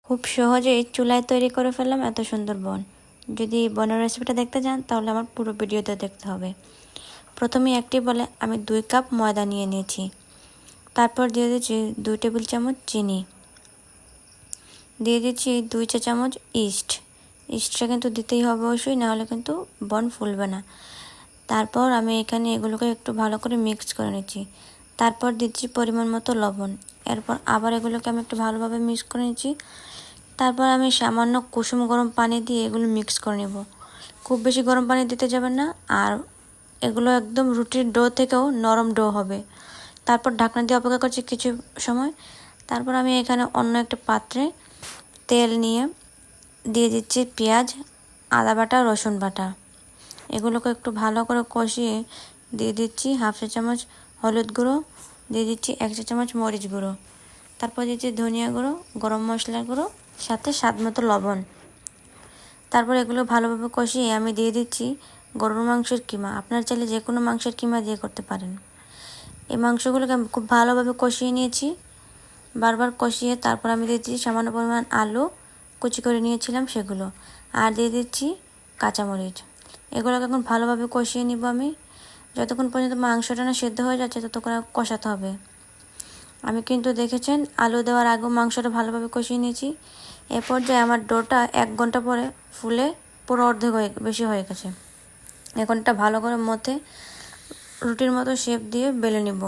খুব সহজেই চুলায় তৈরি করে ফেললাম এত সুন্দর বন। যদি বনের রেসিপিটা দেখতে চান তাহলে আমার পুরো ভিডিওতে দেখতে হবে। প্রথমে একটি বলে আমি 2 কাপ ময়দা নিয়ে নিয়েছি। তারপর দিয়ে দিচ্ছি 2 টেবিল চামচ চিনি, দিয়ে দিচ্ছি 2 চা চামচ ইস্ট। ইস্টটা কিন্তু দিতেই হবে অবশ্যই, নাহলে কিন্তু বন ফুলবে না। তারপর আমি এখানে এগুলোকে একটু ভালো করে মিক্স করে নিচ্ছি। তারপর দিচ্ছি পরিমাণ মতো লবণ। এরপর আবার এগুলোকে আমি একটু ভালোভাবে মিক্স করে নিচ্ছি। তারপর আমি সামান্য কুসুম গরম পানি দিয়ে এগুলো মিক্স করে নেব। খুব বেশি গরম পানি দিতে যাবেন না, আর এগুলো একদম রুটির ডো থেকেও নরম ডো হবে। তারপর ঢাকনা দিয়ে অপেক্ষা করছি কিছু সময়। তারপর আমি এখানে অন্য একটা পাত্রে তেল নিয়ে দিয়ে দিচ্ছি পেঁয়াজ, আদা বাটা, রসুন বাটা। এগুলোকে একটু ভালো করে কষিয়ে দিয়ে দিচ্ছি হাফ চা চামচ হলুদ গুঁড়ো, দিয়ে দিচ্ছি 1 চা চামচ মরিচ গুঁড়ো, তারপর দিচ্ছি ধনিয়া গুঁড়ো, গরম মশলা গুঁড়ো, সাথে স্বাদ মতো লবণ। তারপর এগুলো ভালোভাবে কষিয়ে আমি দিয়ে দিচ্ছি গরুর মাংসের কিমা। আপনারা চাইলে যে কোনো মাংসের কিমা দিয়ে করতে পারেন। এই মাংসগুলোকে আমি খুব ভালোভাবে কষিয়ে নিয়েছি, বারবার কষিয়ে তারপর আমি দিয়ে দিচ্ছি সামান্য পরিমাণ আলু কুচি করে নিয়েছিলাম সেগুলো, আর দিয়ে দিচ্ছি কাঁচামরিচ। এগুলোকে এখন ভালোভাবে কষিয়ে নিব আমি। যতক্ষণ পর্যন্ত মাংসটা না সেদ্ধ হয়ে যাচ্ছে ততক্ষণ কষাতে হবে। আমি কিন্তু দেখেছেন আলু দেওয়ার আগেও মাংসটা ভালোভাবে কষিয়ে নিয়েছি। এ পর্যায়ে আমার ডোটা 1 ঘন্টা পরে ফুলে পুরো অর্ধেক বেশি হয়ে গেছে। এখন এটা ভালো করে মথে রুটির মতো শেপ দিয়ে বেলে নিব।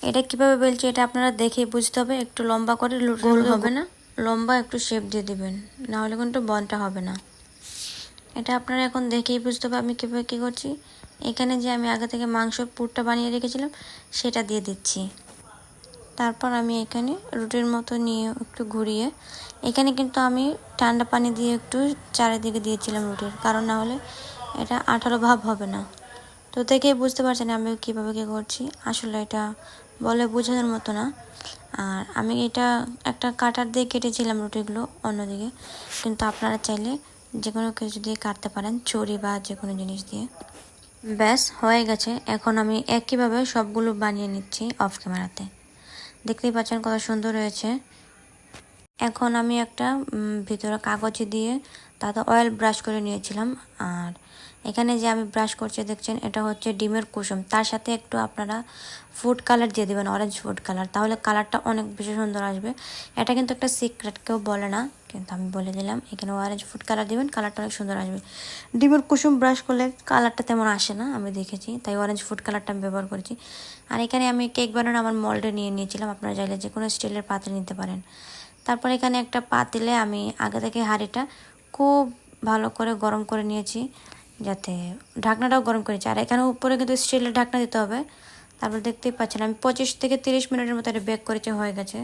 এটা কিভাবে বেলছি এটা আপনারা দেখেই বুঝতে হবে। একটু লম্বা করে গোল হবে না, লম্বা একটু শেপ দিয়ে দিবেন, নাহলে কিন্তু বনটা হবে না। এটা আপনারা এখন দেখেই বুঝতে হবে আমি কীভাবে কী করছি। এখানে যে আমি আগে থেকে মাংসর পুরটা বানিয়ে রেখেছিলাম সেটা দিয়ে দিচ্ছি। তারপর আমি এখানে রুটির মতো নিয়ে একটু ঘুরিয়ে, এখানে কিন্তু আমি ঠান্ডা পানি দিয়ে একটু চারিদিকে দিয়েছিলাম রুটির, কারণ না হলে এটা আঠালো ভাব হবে না। তো দেখেই বুঝতে পারছেন আমি কীভাবে কী করছি। আসলে এটা বলে বোঝানোর মতো না। আর আমি এটা একটা কাটার দিয়ে কেটেছিলাম রুটিগুলো অন্যদিকে, কিন্তু আপনারা চাইলে যে কোনো কিছু দিয়ে কাটতে পারেন, ছুরি বা যে কোনো জিনিস দিয়ে। ব্যাস হয়ে গেছে। এখন আমি একইভাবে সবগুলো বানিয়ে নিচ্ছি অফ ক্যামেরাতে। দেখতেই পাচ্ছেন কত সুন্দর হয়েছে। এখন আমি একটা ভিতরে কাগজে দিয়ে তাতে অয়েল ব্রাশ করে নিয়েছিলাম। আর এখানে যে আমি ব্রাশ করছি দেখছেন এটা হচ্ছে ডিমের কুসুম, তার সাথে একটু আপনারা ফুড কালার দিয়ে দেবেন, অরেঞ্জ ফুড কালার, তাহলে কালারটা অনেক বেশি সুন্দর আসবে। এটা কিন্তু একটা সিক্রেট, কেউ বলে না, কিন্তু আমি বলে দিলাম। এখানে অরেঞ্জ ফুড কালার দেবেন, কালারটা অনেক সুন্দর আসবে। ডিমের কুসুম ব্রাশ করলে কালারটা তেমন আসে না, আমি দেখেছি, তাই অরেঞ্জ ফুড কালারটা আমি ব্যবহার করেছি। আর এখানে আমি কেক বানানো আমার মোল্ডে নিয়ে নিয়েছিলাম, আপনারা চাইলে যে কোনো স্টিলের পাত্রে নিতে পারেন। তারপর এখানে একটা পাতিলে আমি আগে থেকে হাঁড়িটা খুব ভালো করে গরম করে নিয়েছি, যাতে ঢাকনাটাও গরম করেছি। আর এখানে উপরে কিন্তু স্টিলের ঢাকনা দিতে হবে। তারপর দেখতেই পাচ্ছেন আমি 25 থেকে 30 মিনিটের মতো এটা বেক করেছি, হয়ে গেছে।